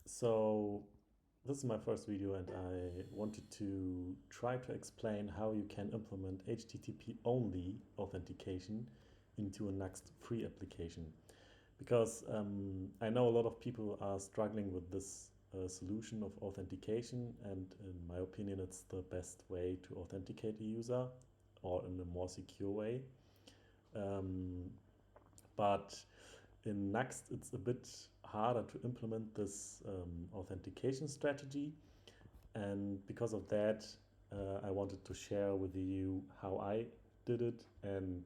So this is my first video and I wanted to try to explain how you can implement HTTP-only authentication into a Nuxt3 application. Because I know a lot of people are struggling with this solution of authentication, and in my opinion it's the best way to authenticate a user, or in a more secure way. Um, but in Nuxt, it's a bit harder to implement this authentication strategy. And because of that, I wanted to share with you how I did it, and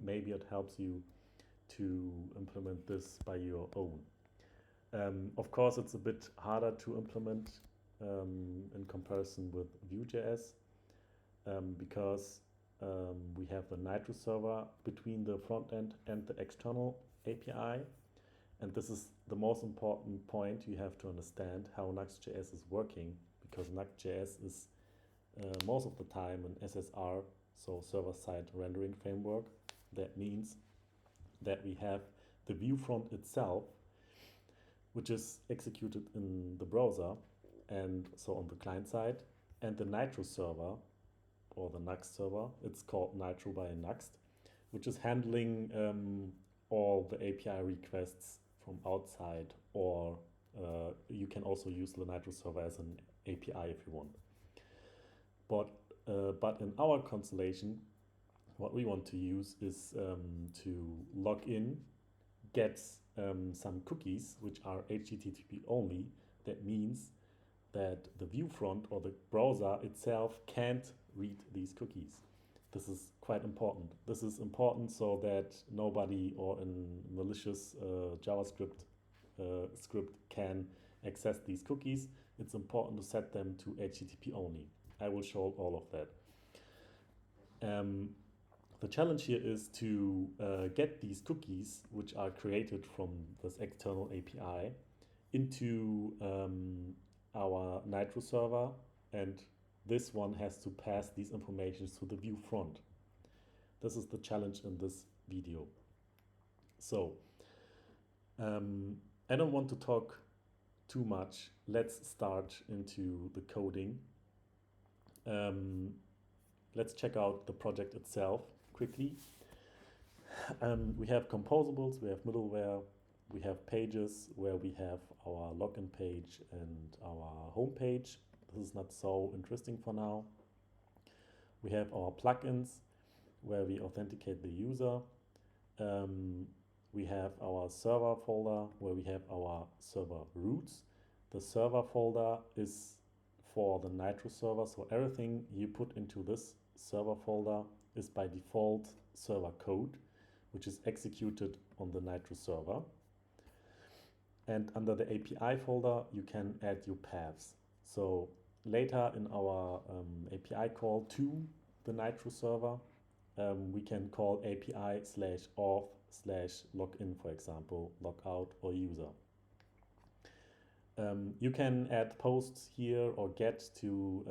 maybe it helps you to implement this by your own. Of course, it's a bit harder to implement in comparison with Vue.js because we have the Nitro server between the front end and the external API. And this is the most important point. You have to understand how Nuxt.js is working, because Nuxt.js is most of the time an SSR, so server-side rendering framework. That means that we have the view front itself, which is executed in the browser and so on the client side, and the Nitro server or the Nuxt server. It's called Nitro by Nuxt, which is handling all the API requests from outside, or you can also use the Nitro server as an API if you want. But in our constellation, what we want to use is to log in, get some cookies which are HTTP only. That means that the view front or the browser itself can't read these cookies. This is quite important. This is important so that nobody or in malicious JavaScript script can access these cookies. It's important to set them to HTTP only. I will show all of that. The challenge here is to get these cookies, which are created from this external API, into our Nitro server, and this one has to pass these informations to the view front. This is the challenge in this video. So I don't want to talk too much. Let's start into the coding. Let's check out the project itself quickly. We have composables, we have middleware, we have pages where we have our login page and our home page. This is not so interesting for now. We have our plugins where we authenticate the user. We have our server folder where we have our server routes. The server folder is for the Nitro server, so everything you put into this server folder is by default server code, which is executed on the Nitro server. And under the API folder, you can add your paths. So later in our API call to the Nitro server, we can call API/auth/login, for example, logout or user. You can add posts here or get to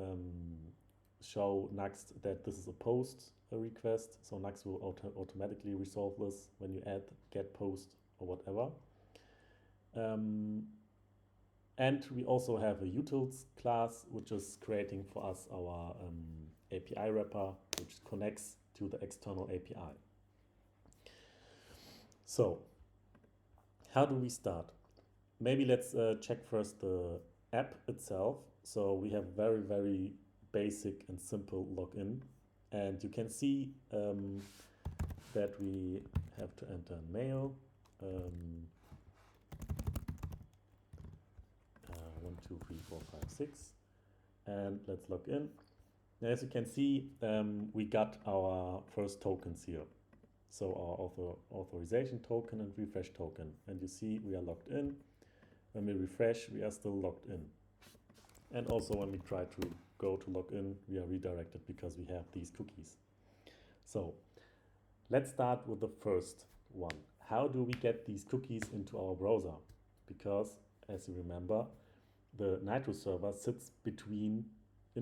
show Nuxt that this is a post request. So Nuxt will automatically resolve this when you add get post or whatever. And we also have a utils class, which is creating for us our API wrapper, which connects to the external API. So how do we start? Maybe let's check first the app itself. So we have very, very basic and simple login. And you can see that we have to enter mail. 1, 2, 3, 4, 5, 6. And let's log in. As you can see, we got our first tokens here. So our authorization token and refresh token. And you see we are logged in. When we refresh, we are still logged in. And also when we try to go to log in, we are redirected because we have these cookies. So let's start with the first one. How do we get these cookies into our browser? Because as you remember, the Nitro server sits in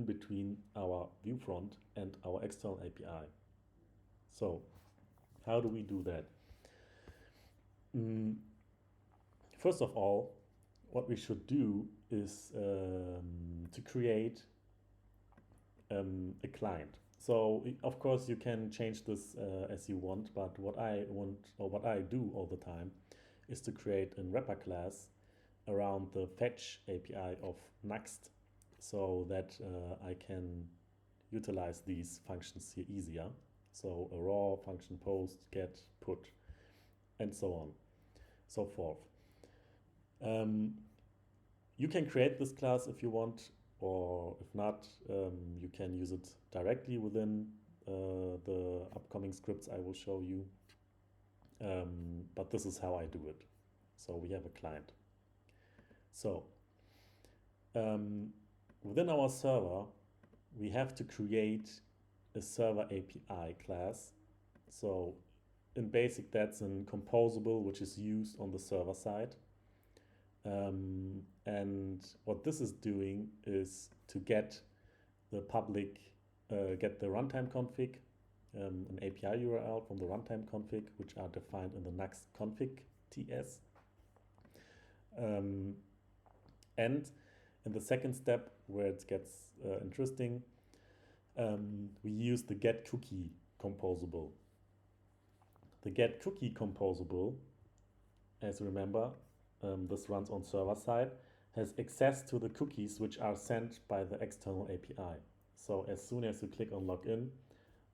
between our view front and our external API. So how do we do that? First of all, what we should do is to create a client. So of course you can change this as you want, but what I want, or what I do all the time, is to create a wrapper class around the fetch API of Nuxt, so that I can utilize these functions here easier. So a raw function, post, get, put, and so on, so forth. You can create this class if you want, or if not, you can use it directly within the upcoming scripts I will show you. But this is how I do it. So we have a client. So within our server, we have to create a server API class. So in basic, that's a composable which is used on the server side. And what this is doing is to get the public, get the runtime config, an API URL from the runtime config, which are defined in the Nuxt config TS. And in the second step, where it gets interesting, we use the get cookie composable. The get cookie composable, as you remember, this runs on server side, has access to the cookies which are sent by the external API. So as soon as you click on login,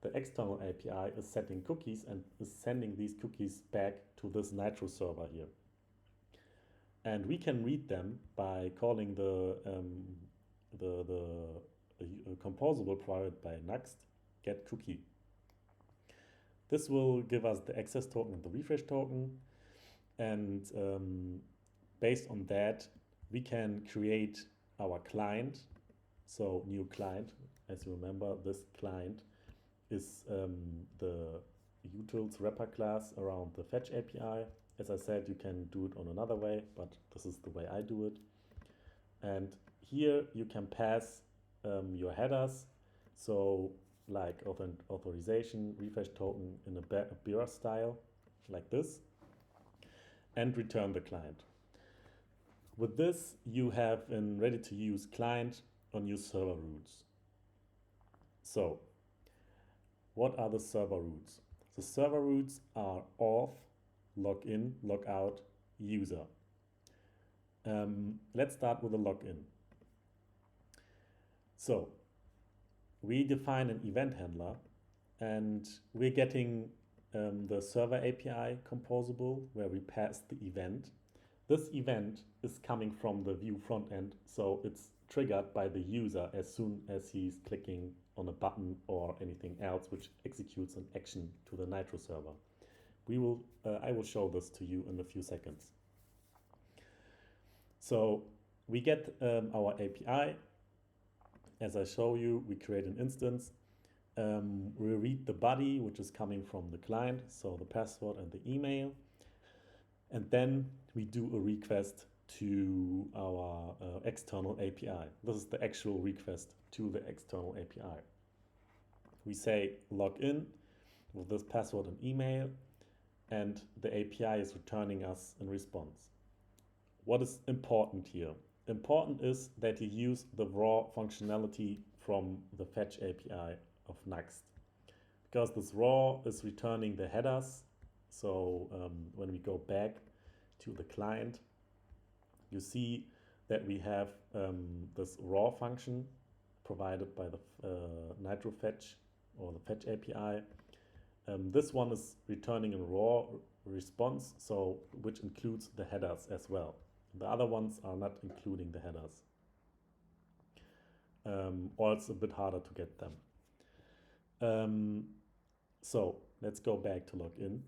the external API is setting cookies and is sending these cookies back to this Nitro server here. And we can read them by calling the composable provided by Nuxt, get cookie. This will give us the access token and the refresh token. And based on that, we can create our client. So new client, as you remember, this client is the utils wrapper class around the fetch API. As I said, you can do it on another way, but this is the way I do it. And here you can pass your headers. So like authorization, refresh token in a beer style, like this, and return the client. With this, you have a ready-to-use client on your server routes. So, what are the server routes? The server routes are auth, login, logout, user. Let's start with the login. So, we define an event handler, and we're getting the server API composable, where we pass the event. This event is coming from the Vue frontend, so it's triggered by the user as soon as he's clicking on a button or anything else which executes an action to the Nitro server. I will show this to you in a few seconds. So we get our API. As I show you, we create an instance. We read the body, which is coming from the client, so the password and the email. And then we do a request to our external API. This is the actual request to the external API. We say login with this password and email, and the API is returning us a response. What is important here? Important is that you use the raw functionality from the fetch API of Nuxt, because this raw is returning the headers. So when we go back to the client, you see that we have this raw function provided by the Nitro fetch or the fetch API. This one is returning a raw response, so which includes the headers as well. The other ones are not including the headers, or it's a bit harder to get them. So let's go back to login.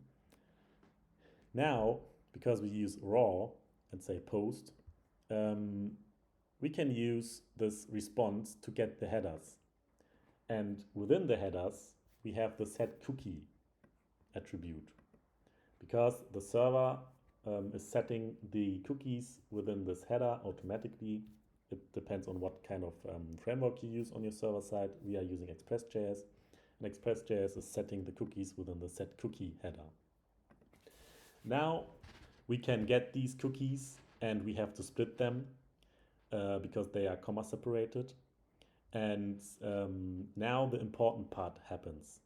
Now, because we use raw and say post, we can use this response to get the headers. And within the headers, we have the set cookie attribute, because the server is setting the cookies within this header automatically. It depends on what kind of framework you use on your server side. We are using Express.js, and Express.js is setting the cookies within the set cookie header. Now we can get these cookies and we have to split them because they are comma separated. And now the important part happens.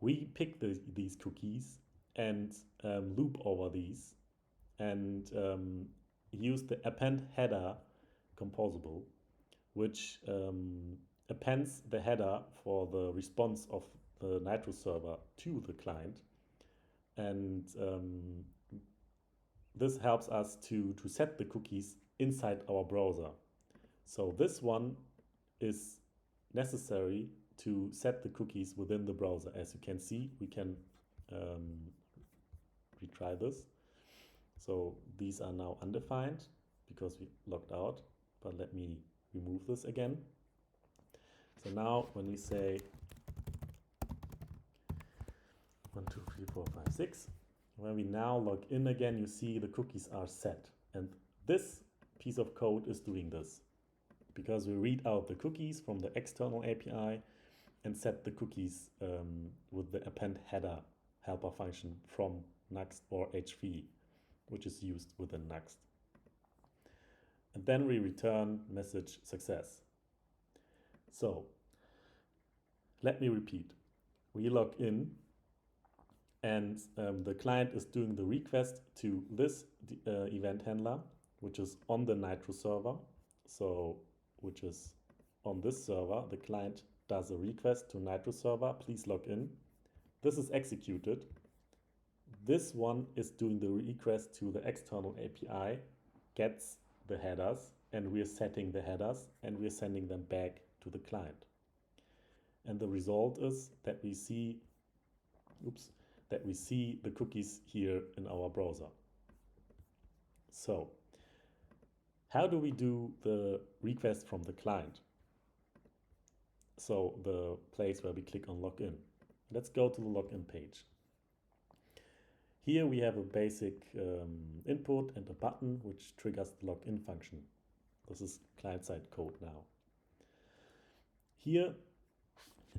We pick these cookies and loop over these and use the append header composable, which appends the header for the response of the Nitro server to the client. And this helps us to set the cookies inside our browser. So this one is necessary to set the cookies within the browser. As you can see, we can retry this. So these are now undefined because we logged out, but let me remove this again. So now when we say 1, 2, 3, 4, 5, 6, when we now log in again, you see the cookies are set. And this piece of code is doing this because we read out the cookies from the external API and set the cookies with the append header helper function from Nuxt or H3, which is used within Nuxt. And then we return message success. So let me repeat. We log in and the client is doing the request to this event handler, which is on the Nitro server. So which is on this server, the client does a request to Nitro server, please log in. This is executed. This one is doing the request to the external API, gets the headers, and we are setting the headers and we are sending them back to the client. And the result is that we see, the cookies here in our browser. So how do we do the request from the client? So the place where we click on login. Let's go to the login page. Here we have a basic input and a button which triggers the login function. This is client-side code now. Here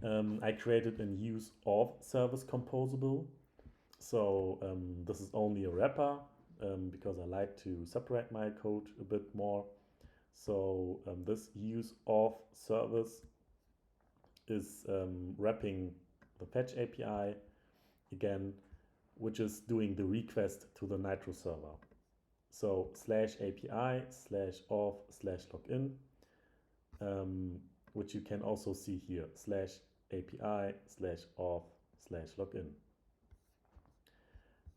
I created a use auth service composable. So this is only a wrapper because I like to separate my code a bit more. So this use auth service is wrapping the fetch API again, which is doing the request to the Nitro server. So /API/auth/login, which you can also see here, /API/auth/login.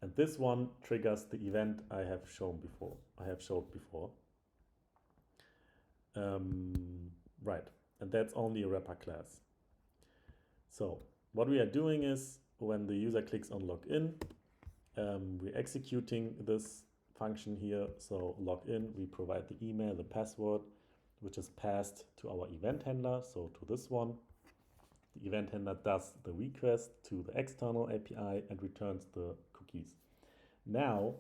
And this one triggers the event I have showed before. Right, and that's only a wrapper class. So what we are doing is when the user clicks on login, we're executing this function here. So login, we provide the email, the password, which is passed to our event handler. So to this one, the event handler does the request to the external API and returns the cookies. Now,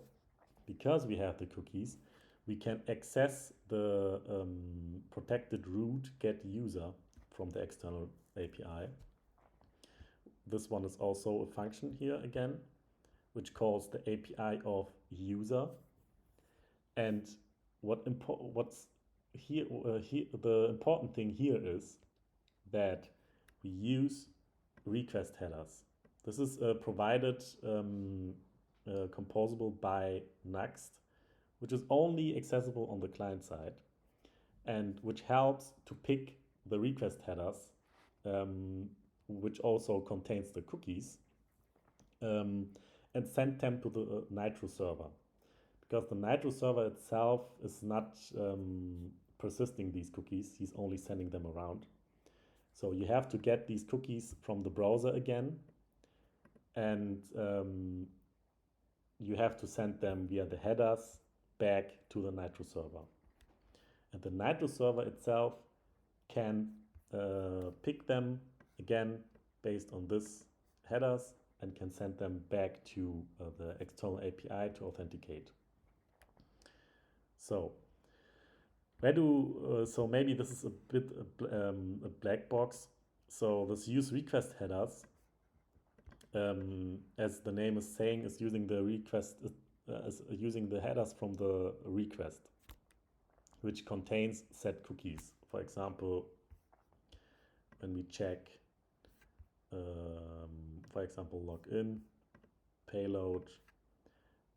because we have the cookies, we can access the protected root get user from the external API. This one is also a function here again, which calls the API of user. And what's here, the important thing here is that we use request headers. This is provided composable by Nuxt, which is only accessible on the client side and which helps to pick the request headers, which also contains the cookies, and send them to the Nitro server. Because the Nitro server itself is not persisting these cookies, he's only sending them around. So you have to get these cookies from the browser again, and you have to send them via the headers back to the Nitro server. And the Nitro server itself can pick them again based on this headers and can send them back to the external API to authenticate. So so maybe this is a bit a black box. So this use request headers, as the name is saying, is using the request using the headers from the request, which contains set cookies. For example, when we check, for example, login, payload,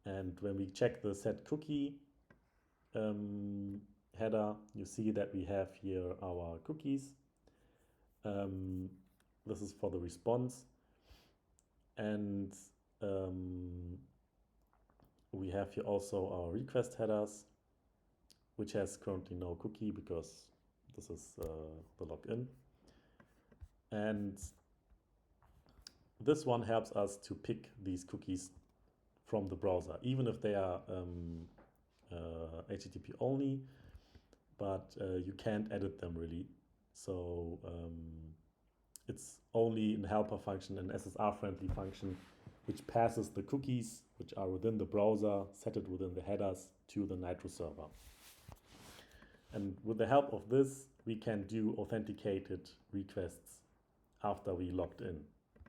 and when we check the set cookie header, you see that we have here our cookies. This is for the response, and we have here also our request headers, which has currently no cookie because this is the login. And this one helps us to pick these cookies from the browser, even if they are HTTP only, but you can't edit them really. So it's only a helper function, an SSR-friendly function, which passes the cookies, which are within the browser, set it within the headers to the Nitro server. And with the help of this, we can do authenticated requests after we logged in,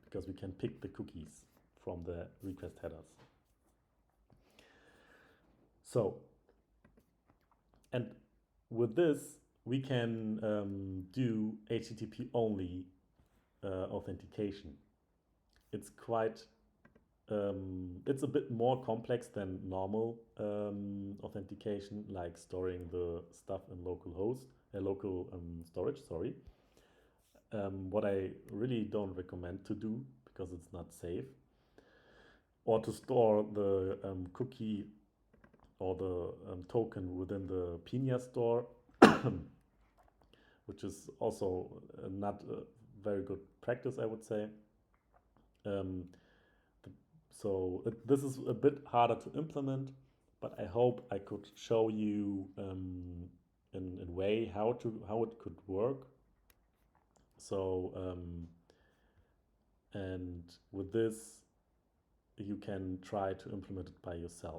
because we can pick the cookies from the request headers. So, and with this, we can do HTTP only authentication. It's quite, it's a bit more complex than normal authentication, like storing the stuff in local storage, sorry. What I really don't recommend to do, because it's not safe, or to store the cookie or the token within the Pinia store, which is also not a very good practice, I would say. This is a bit harder to implement, but I hope I could show you in a way how it could work. So and with this, you can try to implement it by yourself.